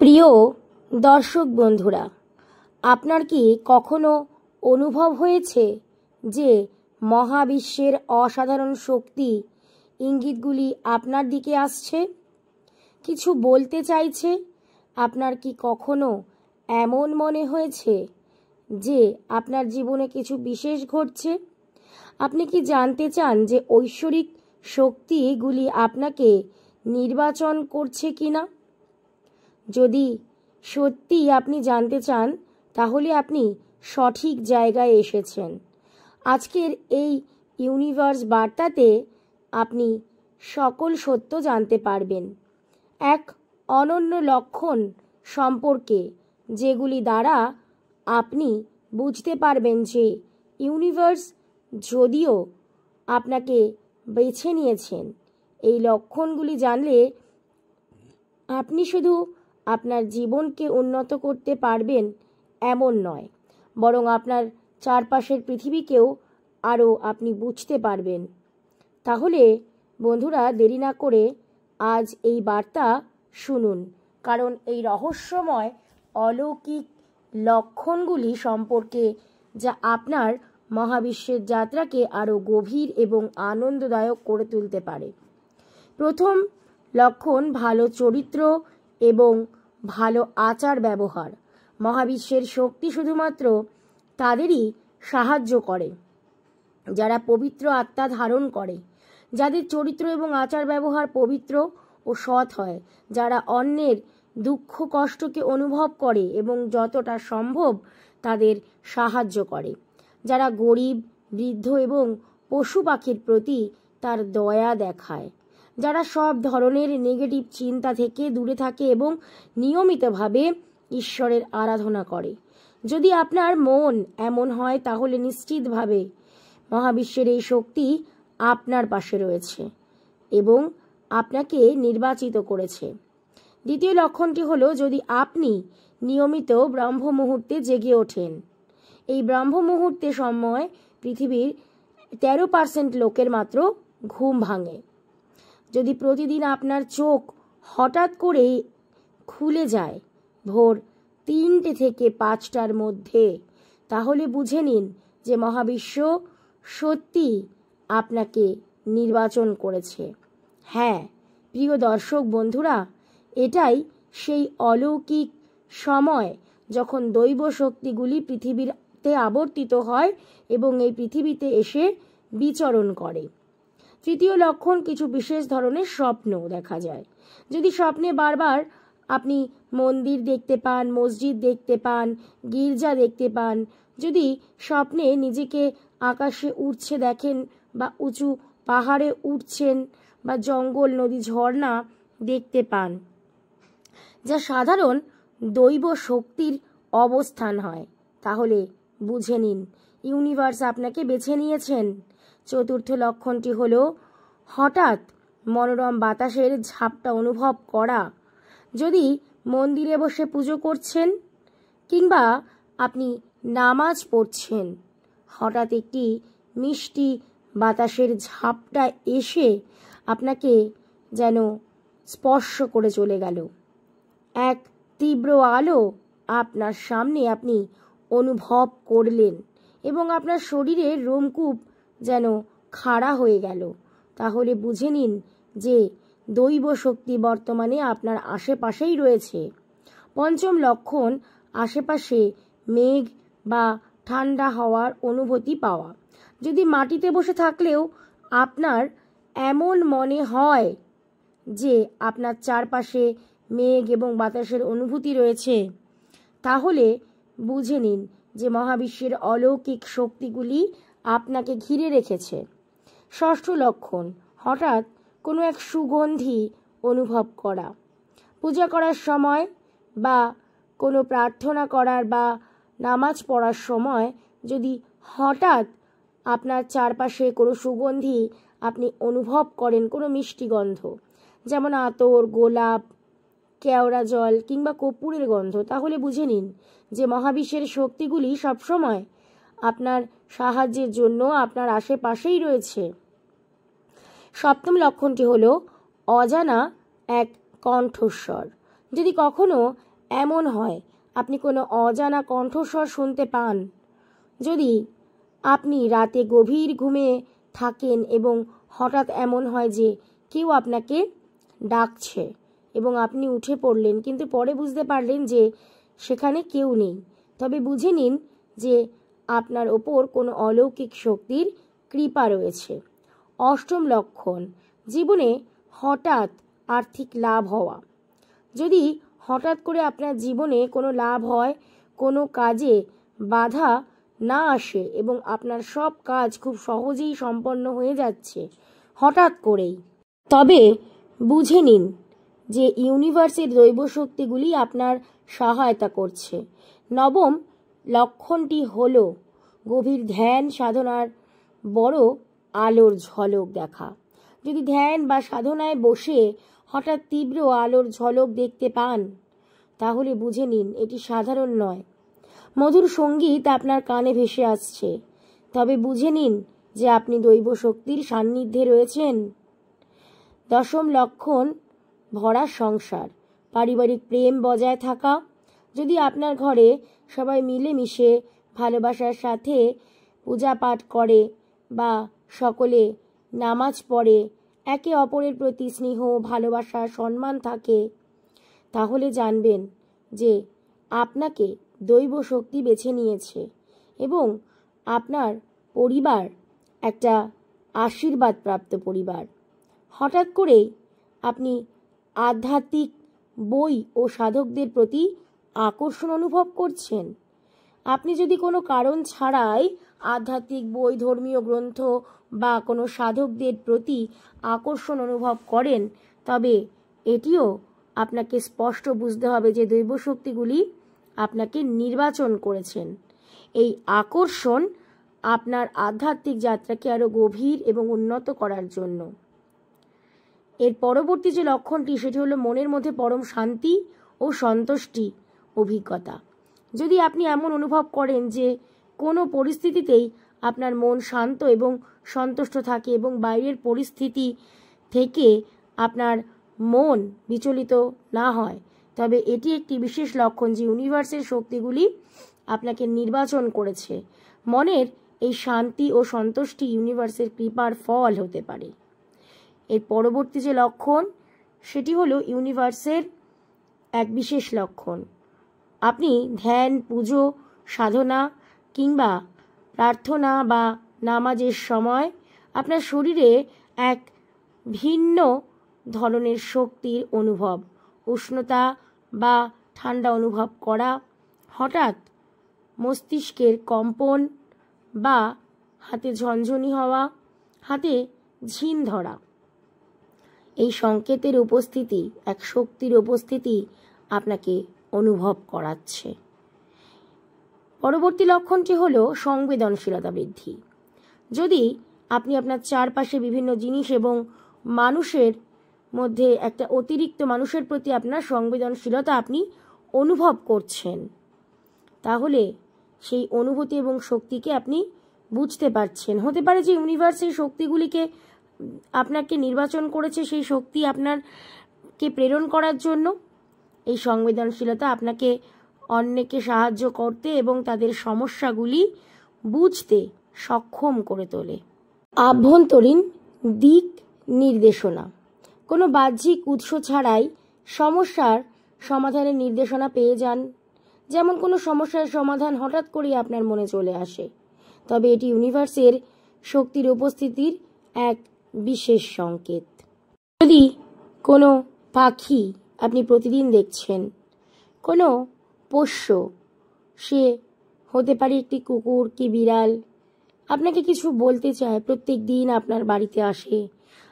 প্রিয় দর্শক বন্ধুরা, আপনার কি কখনো অনুভব হয়েছে যে মহাবিশ্বের অসাধারণ শক্তি ইঙ্গিতগুলি আপনার দিকে আসছে, কিছু বলতে চাইছে? আপনার কি কখনো এমন মনে হয়েছে যে আপনার জীবনে কিছু বিশেষ ঘটছে? আপনি কি জানতে চান যে ঐশ্বরিক শক্তিগুলি আপনাকে নির্বাচন করছে কিনা? যদি সত্যি আপনি জানতে চান, তাহলে আপনি সঠিক জায়গায় এসেছেন। আজকের এই ইউনিভার্স বার্তাতে আপনি সকল সত্য জানতে পারবেন, এক অনন্য লক্ষণ সম্পর্কে, যেগুলি দ্বারা আপনি বুঝতে পারবেন যে ইউনিভার্স যদিও আপনাকে বেছে নিয়েছেন। এই লক্ষণগুলি জানলে আপনি শুধু আপনার জীবনকে উন্নত করতে পারবেন এমন নয়, বরং আপনার চারপাশের পৃথিবীকেও আরও আপনি বুঝতে পারবেন। তাহলে বন্ধুরা, দেরি না করে আজ এই বার্তা শুনুন, কারণ এই রহস্যময় অলৌকিক লক্ষণগুলি সম্পর্কে যা আপনার মহাবিশ্বের যাত্রাকে আরও গভীর এবং আনন্দদায়ক করে তুলতে পারে। প্রথম লক্ষণ, ভালো চরিত্র এবং ভালো আচার ব্যবহার। মহাবিশ্বের শক্তি শুধুমাত্র তাদেরই সাহায্য করে যারা পবিত্র আত্মা ধারণ করে, যাদের চরিত্র এবং আচার ব্যবহার পবিত্র ও সৎ হয়, যারা অন্যের দুঃখ কষ্টকে অনুভব করে এবং যতটা সম্ভব তাদের সাহায্য করে, যারা গরিব, বৃদ্ধ এবং পশু পাখির প্রতি তার দয়া দেখায়, যারা সব ধরনের নেগেটিভ চিন্তা থেকে দূরে থাকে এবং নিয়মিতভাবে ঈশ্বরের আরাধনা করে। যদি আপনার মন এমন হয়, তাহলে নিশ্চিতভাবে মহাবিশ্বের এই শক্তি আপনার পাশে রয়েছে এবং আপনাকে নির্বাচিত করেছে। দ্বিতীয় লক্ষণটি হলো, যদি আপনি নিয়মিত ব্রহ্ম মুহূর্তে জেগে ওঠেন। এই ব্রহ্ম মুহূর্তে সময় পৃথিবীর 13% লোকের মাত্র ঘুম ভাঙে। যদি প্রতিদিন আপনার চোখ হঠাৎ করে খুলে যায় ভোর 3টে থেকে 5টার মধ্যে, তাহলে বুঝে নিন যে মহাবিশ্ব সত্যি আপনাকে নির্বাচন করেছে। হ্যাঁ প্রিয় দর্শক বন্ধুরা, এটাই সেই অলৌকিক সময় যখন দৈব শক্তিগুলি পৃথিবীতে আবর্তিত হয় এবং এই পৃথিবীতে এসে বিচরণ করে। তৃতীয় লক্ষণ, কিছু বিশেষ ধরনের স্বপ্ন দেখা যায়। যদি স্বপ্নে বারবার আপনি মন্দির দেখতে পান, মসজিদ দেখতে পান, গির্জা দেখতে পান, যদি স্বপ্নে নিজেকে আকাশে উড়ছে দেখেন, বা উঁচু পাহাড়ে উঠছেন, বা জঙ্গল, নদী, ঝর্ণা দেখতে পান, যা সাধারণ দৈব শক্তির অবস্থান হয়, তাহলে বুঝে নিন ইউনিভার্স আপনাকে বেছে নিয়েছেন। চতুর্থ লক্ষণটি হলো, হঠাৎ মনোরম বাতাসের ঝাপটা অনুভব করা। যদি মন্দিরে বসে পুজো করছেন কিংবা আপনি নামাজ পড়ছেন, হঠাৎ একটি মিষ্টি বাতাসের ঝাপটা এসে আপনাকে যেন স্পর্শ করে চলে গেল। এক তীব্র আলো আপনার সামনে আপনি অনুভব করলেন এবং আপনার শরীরের রোমকূপ যেন খাড়া হয়ে গেল, তাহলে বুঝে নিন যে দৈব শক্তি বর্তমানে আপনার আশেপাশেই রয়েছে। পঞ্চম লক্ষণ, আশেপাশে মেঘ বা ঠান্ডা হওয়ার অনুভূতি পাওয়া। যদি মাটিতে বসে থাকলেও আপনার এমন মনে হয় যে আপনার চারপাশে মেঘ এবং বাতাসের অনুভূতি রয়েছে, তাহলে বুঝে নিন যে মহাবিশ্বের অলৌকিক শক্তিগুলি আপনাকে ঘিরে রেখেছে। ষষ্ঠ লক্ষণ, হঠাৎ কোনো এক সুগন্ধি অনুভব করা। পূজা করার সময় বা কোনো প্রার্থনা করার বা নামাজ পড়ার সময় যদি হঠাৎ আপনার চারপাশে কোনো সুগন্ধি আপনি অনুভব করেন, কোনো মিষ্টি গন্ধ, যেমন আতর, গোলাপ, কেওড়া জল কিংবা কর্পূরের গন্ধ, তাহলে বুঝে নিন যে মহাবিশ্বের শক্তিগুলি সবসময় আপনার সাহায্যের জন্য আপনার আশেপাশেই রয়েছে। সপ্তম লক্ষণটি হলো, অজানা এক কণ্ঠস্বর। যদি কখনো এমন হয় আপনি কোনো অজানা কণ্ঠস্বর শুনতে পান, যদি আপনি রাতে গভীর ঘুমে থাকেন এবং হঠাৎ এমন হয় যে কেউ আপনাকে ডাকছে এবং আপনি উঠে পড়লেন, কিন্তু পরে বুঝতে পারলেন যে সেখানে কেউ নেই, তবে বুঝে নিন যে আপনার ওপর কোনো অলৌকিক শক্তির কৃপা রয়েছে। অষ্টম লক্ষণ, জীবনে হঠাৎ আর্থিক লাভ হওয়া। যদি হঠাৎ করে আপনার জীবনে কোনো লাভ হয়, কোনো কাজে বাধা না আসে এবং আপনার সব কাজ খুব সহজেই সম্পন্ন হয়ে যাচ্ছে হঠাৎ করেই, তবে বুঝে নিন যে ইউনিভার্সের দৈব শক্তিগুলি আপনার সহায়তা করছে। নবম লক্ষণটি হল গভীর ধ্যান সাধনার বড় আলোর ঝলক দেখা। যদি ধ্যান বা সাধনায় বসে হঠাৎ তীব্র আলোর ঝলক দেখতে পান, তাহলে বুঝে নিন এটি সাধারণ নয়। মধুর সঙ্গীত আপনার কানে ভেসে আসছে, তবে বুঝে নিন যে আপনি দৈব শক্তির সান্নিধ্যে রয়েছেন। দশম লক্ষণ ভরা সংসার, পারিবারিক প্রেম বজায় থাকা। যদি আপনার ঘরে সবাই মিলেমিশে ভালোবাসার সাথে পূজা পাঠ করে বা সকলে নামাজ পড়ে, একে অপরের প্রতি স্নেহ, ভালোবাসা, সম্মান থাকে, তাহলে জানবেন যে আপনাকে দৈব শক্তি বেছে নিয়েছে এবং আপনার পরিবার একটা আশীর্বাদপ্রাপ্ত পরিবার। হঠাৎ করেই আপনি আধ্যাত্মিক বই ও সাধকদের প্রতি আকর্ষণ অনুভব করছেন। আপনি যদি কোনো কারণ ছাড়াই আধ্যাত্মিক বই, ধর্মীয় গ্রন্থ বা কোনো সাধকদের প্রতি আকর্ষণ অনুভব করেন, তবে এটিও আপনাকে স্পষ্ট বুঝতে হবে যে দৈব শক্তিগুলি আপনাকে নির্বাচন করেছেন। এই আকর্ষণ আপনার আধ্যাত্মিক যাত্রাকে আরও গভীর এবং উন্নত করার জন্য। এর পরবর্তী যে লক্ষণটি, সেটি হলো মনের মধ্যে পরম শান্তি ও সন্তুষ্টি অভিজ্ঞতা। যদি আপনি এমন অনুভব করেন যে কোনো পরিস্থিতিতেই আপনার মন শান্ত এবং সন্তুষ্ট থাকে এবং বাইরের পরিস্থিতি থেকে আপনার মন বিচলিত না হয়, তবে এটি একটি বিশেষ লক্ষণ যে ইউনিভার্সের শক্তিগুলি আপনাকে নির্বাচন করেছে। মনের এই শান্তি ও সন্তুষ্টি ইউনিভার্সের কৃপার ফল হতে পারে। এর পরবর্তী যে লক্ষণ, সেটি হলো ইউনিভার্সের এক বিশেষ লক্ষণ। আপনি ধ্যান, পুজো, সাধনা কিংবা প্রার্থনা বা নামাজের সময় আপনার শরীরে এক ভিন্ন ধরনের শক্তির অনুভব, উষ্ণতা বা ঠান্ডা অনুভব করা, হঠাৎ মস্তিষ্কের কম্পন বা হাতে ঝনঝনি হওয়া, হাতে ঝিন ধরা, এই সংকেতের উপস্থিতি, এক শক্তির উপস্থিতি আপনাকে অনুভব করাচ্ছে। পরবর্তী লক্ষণটি হলো সংবেদনশীলতা বৃদ্ধি। যদি আপনি আপনার চারপাশে বিভিন্ন জিনিস এবং মানুষের মধ্যে একটা অতিরিক্ত মানুষের প্রতি আপনার সংবেদনশীলতা আপনি অনুভব করছেন, তাহলে সেই অনুভূতি এবং শক্তিকে আপনি বুঝতে পারছেন। হতে পারে যে ইউনিভার্সের শক্তিগুলিকে আপনাকে নির্বাচন করেছে সেই শক্তি আপনাকে প্রেরণ করার জন্য। এই সংবেদনশীলতা আপনাকে অন্যকে সাহায্য করতে এবং তাদের সমস্যাগুলি বুঝতে সক্ষম করে তোলে। আভ্যন্তরীণ দিক নির্দেশনা, কোনো বাহ্যিক উৎস ছাড়াই সমস্যার সমাধানের নির্দেশনা পেয়ে যান। যেমন কোনো সমস্যার সমাধান হঠাৎ করেই আপনার মনে চলে আসে, তবে এটি ইউনিভার্সের শক্তির উপস্থিতির এক বিশেষ সংকেত। যদি কোনো পাখি আপনি প্রতিদিন দেখছেন, কোনো পোষ্য, সে হতে পারে একটি কুকুর কি বিড়াল, আপনাকে কিছু বলতে চায়, প্রত্যেক দিন আপনার বাড়িতে আসে,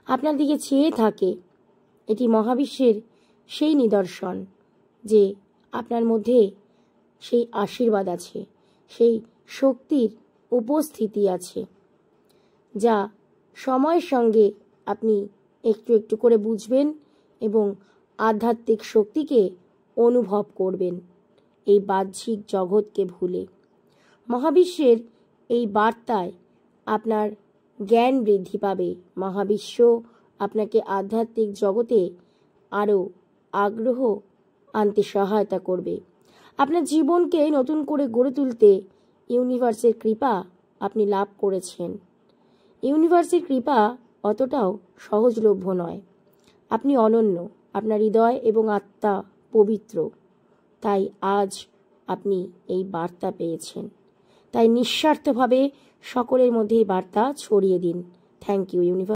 আপনার দিকে চেয়ে থাকে, এটি মহাবিশ্বের সেই নিদর্শন যে আপনার মধ্যে সেই আশীর্বাদ আছে, সেই শক্তির উপস্থিতি আছে, যা সময়ের সঙ্গে আপনি একটু একটু করে বুঝবেন এবং আধ্যাত্মিক শক্তিকে অনুভব করবেন এই বাহ্যিক জগৎকে ভুলে। মহাবিশ্বের এই বার্তায় আপনার জ্ঞান বৃদ্ধি পাবে। মহাবিশ্ব আপনাকে আধ্যাত্মিক জগতে আরও আগ্রহ আনতে সহায়তা করবে। আপনার জীবনকে নতুন করে গড়ে তুলতে ইউনিভার্সের কৃপা আপনি লাভ করেছেন। ইউনিভার্সের কৃপা অতটাও সহজলভ্য নয়। আপনি অনন্য, আপনার হৃদয় এবং আত্মা পবিত্র, তাই আজ আপনি এই বার্তা পেয়েছেন। তাই নিঃস্বার্থভাবে সকলের মধ্যে এই বার্তা ছড়িয়ে দিন। Thank you universe.